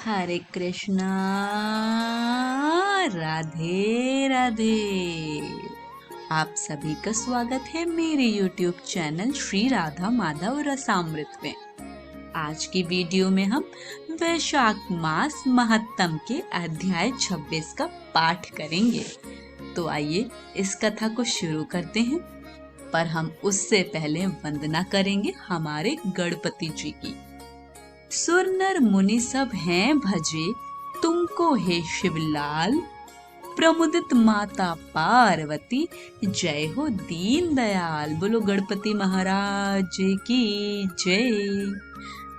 हरे कृष्णा। राधे राधे। आप सभी का स्वागत है मेरे YouTube चैनल श्री राधा माधव रसामृत में। आज की वीडियो में हम वैशाख मास महत्तम के अध्याय 26 का पाठ करेंगे। तो आइए इस कथा को शुरू करते हैं, पर हम उससे पहले वंदना करेंगे हमारे गणपति जी की। सुर नर मुनि सब हैं भजे तुमको हे शिवलाल, प्रमुदित माता पार्वती जय हो दीन दयाल। बोलो गणपति महाराज की जय।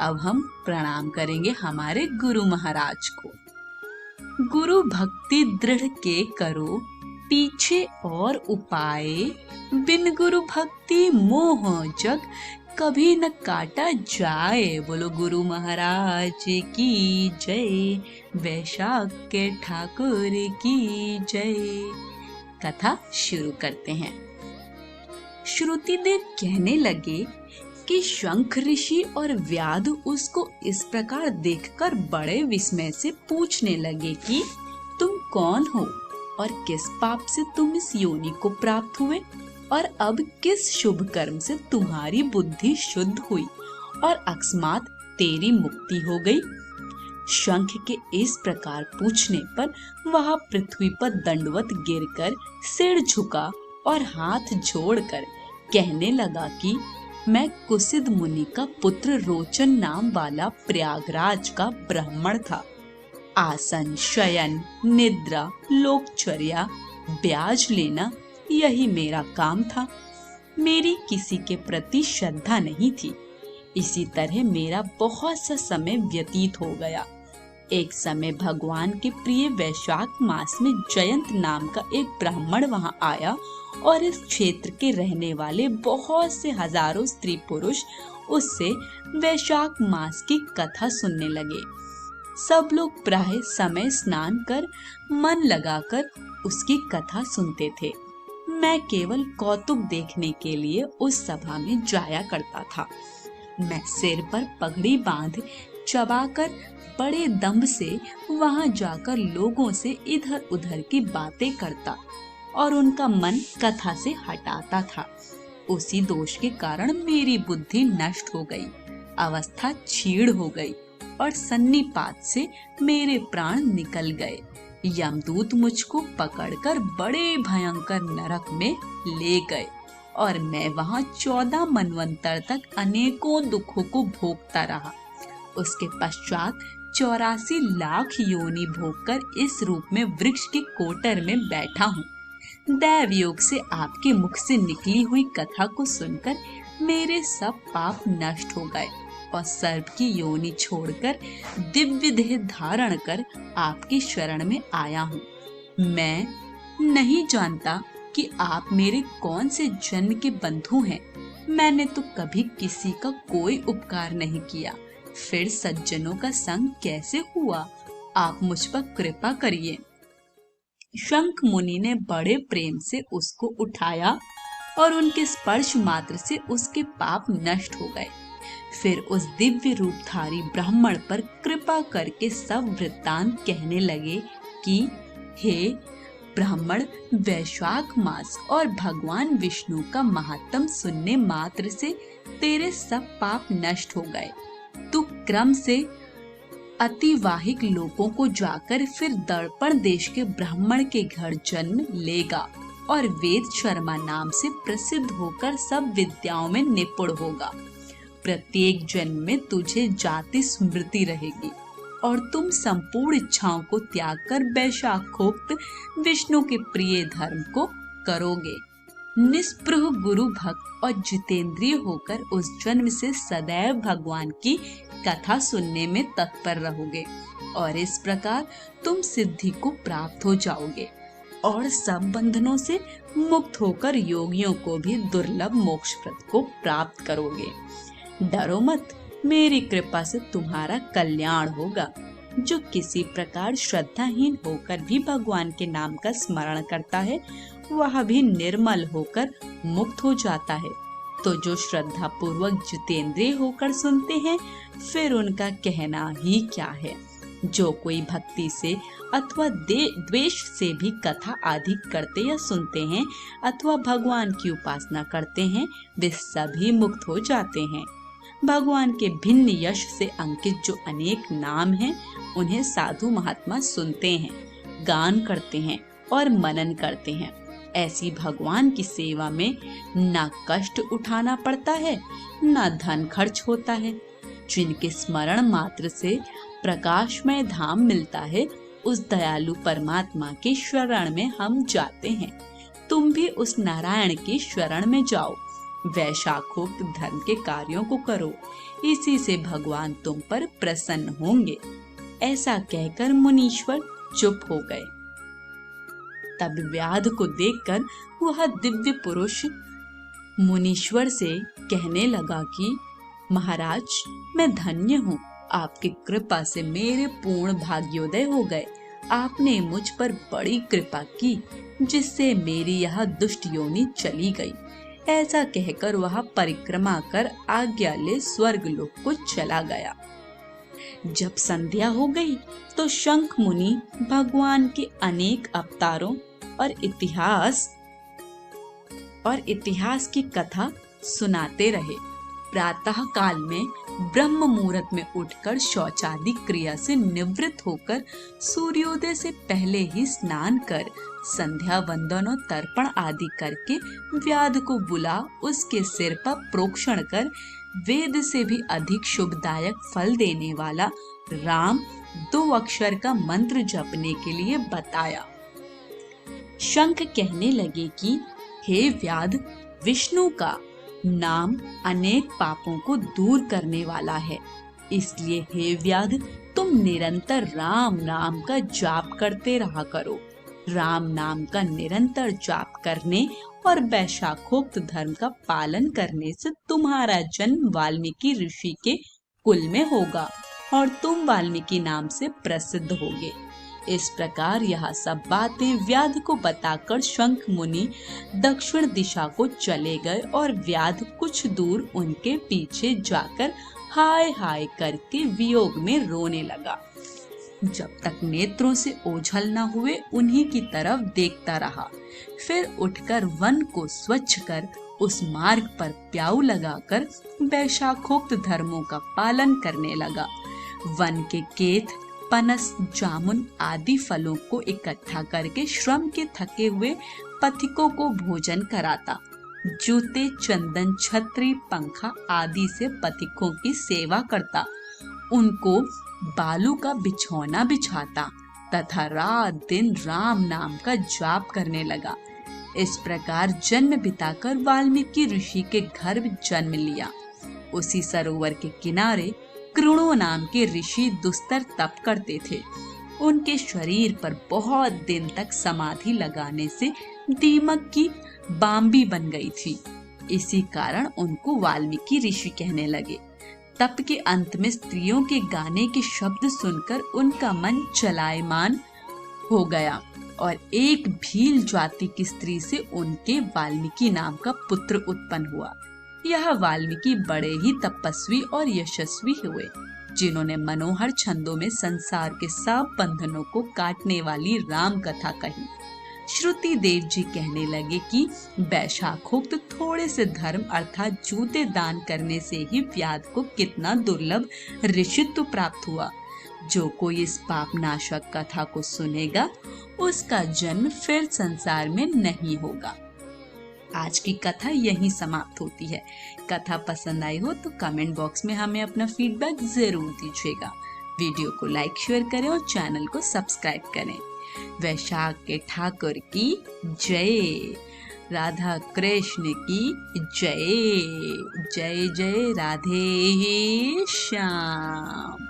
अब हम प्रणाम करेंगे हमारे गुरु महाराज को। गुरु भक्ति दृढ़ के करो पीछे और उपाय, बिन गुरु भक्ति मोह जग कभी न काटा जाए। बोलो गुरु महाराज की जय, वैशाख के ठाकुर की जय। कथा शुरू करते हैं। श्रुति देव कहने लगे कि शंख ऋषि और व्याध उसको इस प्रकार देखकर बड़े विस्मय से पूछने लगे कि तुम कौन हो और किस पाप से तुम इस योनि को प्राप्त हुए, और अब किस शुभ कर्म से तुम्हारी बुद्धि शुद्ध हुई और अकस्मात तेरी मुक्ति हो गई। शंख के इस प्रकार पूछने पर वह पृथ्वी पर दंडवत गिरकर सिर झुका और हाथ जोड़कर कहने लगा कि मैं कुसिद मुनि का पुत्र रोचन नाम वाला प्रयागराज का ब्राह्मण था। आसन, शयन, निद्रा, लोकचर्या, ब्याज लेना यही मेरा काम था। मेरी किसी के प्रति श्रद्धा नहीं थी। इसी तरह मेरा बहुत सा समय व्यतीत हो गया। एक समय भगवान के प्रिय वैशाख मास में जयंत नाम का एक ब्राह्मण वहां आया और इस क्षेत्र के रहने वाले बहुत से हजारों स्त्री पुरुष उससे वैशाख मास की कथा सुनने लगे। सब लोग प्राय समय स्नान कर मन लगाकर उसकी कथा सुनते थे। मैं केवल कौतुक देखने के लिए उस सभा में जाया करता था। मैं सिर पर पगड़ी बांध चबाकर बड़े दम्भ से वहां जाकर लोगों से इधर उधर की बातें करता और उनका मन कथा से हटाता था। उसी दोष के कारण मेरी बुद्धि नष्ट हो गई, अवस्था क्षीण हो गई और सन्निपात से मेरे प्राण निकल गए। यमदूत मुझको पकड़कर बड़े भयंकर नरक में ले गए और मैं वहां 14 मनवंतर तक अनेकों दुखों को भोगता रहा। उसके पश्चात 84 लाख योनि भोगकर इस रूप में वृक्ष के कोटर में बैठा हूँ। दैव योग से आपके मुख से निकली हुई कथा को सुनकर मेरे सब पाप नष्ट हो गए और सर्प की योनि छोड़कर दिव्य देह धारण कर आपकी शरण में आया हूँ। मैं नहीं जानता कि आप मेरे कौन से जन्म के बंधु हैं। मैंने तो कभी किसी का कोई उपकार नहीं किया, फिर सज्जनों का संग कैसे हुआ? आप मुझ पर कृपा करिए। शंख मुनि ने बड़े प्रेम से उसको उठाया और उनके स्पर्श मात्र से उसके पाप नष्ट हो गए। फिर उस दिव्य रूपधारी ब्राह्मण पर कृपा करके सब वृत्तांत कहने लगे कि हे ब्राह्मण, वैशाख मास और भगवान विष्णु का महात्म सुनने मात्र से तेरे सब पाप नष्ट हो गए। तू क्रम से अतिवाहिक लोगों को जाकर फिर दर्पण देश के ब्राह्मण के घर जन्म लेगा और वेद शर्मा नाम से प्रसिद्ध होकर सब विद्याओं में निपुण होगा। प्रत्येक जन्म में तुझे जाति स्मृति रहेगी और तुम संपूर्ण इच्छाओं को त्याग कर वैशाखोक्त विष्णु के प्रिय धर्म को करोगे। निस्पृह गुरु भक्त और जितेंद्रिय होकर उस जन्म से सदैव भगवान की कथा सुनने में तत्पर रहोगे और इस प्रकार तुम सिद्धि को प्राप्त हो जाओगे और सब बंधनों से मुक्त होकर योगियों को भी दुर्लभ मोक्षप्रद को प्राप्त करोगे। डरो मत, मेरी कृपा से तुम्हारा कल्याण होगा। जो किसी प्रकार श्रद्धाहीन होकर भी भगवान के नाम का स्मरण करता है, वह भी निर्मल होकर मुक्त हो जाता है। तो जो श्रद्धा पूर्वक जितेंद्रिय होकर सुनते हैं, फिर उनका कहना ही क्या है। जो कोई भक्ति से अथवा द्वेष से भी कथा आदि करते या सुनते हैं अथवा भगवान की उपासना करते हैं, वे सभी मुक्त हो जाते हैं। भगवान के भिन्न यश से अंकित जो अनेक नाम हैं, उन्हें साधु महात्मा सुनते हैं, गान करते हैं और मनन करते हैं। ऐसी भगवान की सेवा में ना कष्ट उठाना पड़ता है, ना धन खर्च होता है। जिनके स्मरण मात्र से प्रकाशमय धाम मिलता है, उस दयालु परमात्मा के शरण में हम जाते हैं। तुम भी उस नारायण की शरण में जाओ, वैशाखोक्त धर्म के कार्यों को करो, इसी से भगवान तुम पर प्रसन्न होंगे। ऐसा कहकर मुनीश्वर चुप हो गए। तब व्याध को देखकर वह दिव्य पुरुष मुनीश्वर से कहने लगा कि महाराज, मैं धन्य हूँ, आपकी कृपा से मेरे पूर्ण भाग्योदय हो गए। आपने मुझ पर बड़ी कृपा की, जिससे मेरी यह दुष्ट योनि चली गई। ऐसा कहकर वह परिक्रमा कर आज्ञा ले स्वर्ग लोक को चला गया। जब संध्या हो गई तो शंख मुनि भगवान के अनेक अवतारों और इतिहास की कथा सुनाते रहे। प्रातः काल में ब्रह्म मुहूर्त में उठकर शौचादि क्रिया से निवृत्त होकर सूर्योदय से पहले ही स्नान कर संध्या वंदन और तर्पण आदि करके व्याध को बुला उसके सिर पर प्रोक्षण कर वेद से भी अधिक शुभदायक फल देने वाला राम 2 अक्षर का मंत्र जपने के लिए बताया। शंख कहने लगे कि हे व्याध, विष्णु का नाम अनेक पापों को दूर करने वाला है, इसलिए हे व्याध, तुम निरंतर राम नाम का जाप करते रहा करो। राम नाम का निरंतर जाप करने और वैशाखोक्त धर्म का पालन करने से तुम्हारा जन्म वाल्मीकि ऋषि के कुल में होगा और तुम वाल्मीकि नाम से प्रसिद्ध होगे। इस प्रकार यह सब बातें व्याध को बताकर शंख मुनि दक्षिण दिशा को चले गए और व्याध कुछ दूर उनके पीछे जाकर हाय हाय करके वियोग में रोने लगा। जब तक नेत्रों से ओझल न हुए उन्हीं की तरफ देखता रहा। फिर उठकर वन को स्वच्छ कर उस मार्ग पर प्याऊ लगाकर वैशाखोक्त धर्मों का पालन करने लगा। वन के केत, पनस, जामुन आदि फलों को इकट्ठा करके श्रम के थके हुए पथिकों को भोजन कराता। जूते, चंदन, छतरी, पंखा आदि से पथिकों की सेवा करता। उनको बालू का बिछौना बिछाता तथा रात दिन राम नाम का जाप करने लगा। इस प्रकार जन्म बिताकर वाल्मीकि ऋषि के घर जन्म लिया। उसी सरोवर के किनारे कृणो नाम के ऋषि दुस्तर तप करते थे। उनके शरीर पर बहुत दिन तक समाधि लगाने से दीमक की बांबी बन गई थी। इसी कारण उनको वाल्मीकि ऋषि कहने लगे। तप के अंत में स्त्रियों के गाने के शब्द सुनकर उनका मन चलायमान हो गया और एक भील जाति की स्त्री से उनके वाल्मीकि नाम का पुत्र उत्पन्न हुआ। यह वाल्मीकि बड़े ही तपस्वी और यशस्वी हुए, जिन्होंने मनोहर छंदों में संसार के सब बंधनों को काटने वाली राम कथा कही। श्रुति देव जी कहने लगे कि वैशाखोक्त थोड़े से धर्म अर्थात जूते दान करने से ही व्याध को कितना दुर्लभ ऋषित्व प्राप्त हुआ। जो कोई इस पाप नाशक कथा को सुनेगा उसका जन्म फिर संसार में नहीं होगा। आज की कथा यहीं समाप्त होती है। कथा पसंद आई हो तो कमेंट बॉक्स में हमें अपना फीडबैक जरूर दीजिएगा। वीडियो को लाइक शेयर करें और चैनल को सब्सक्राइब करें। वैशाख के ठाकुर की जय, राधा कृष्ण की जय। जय जय राधे श्याम।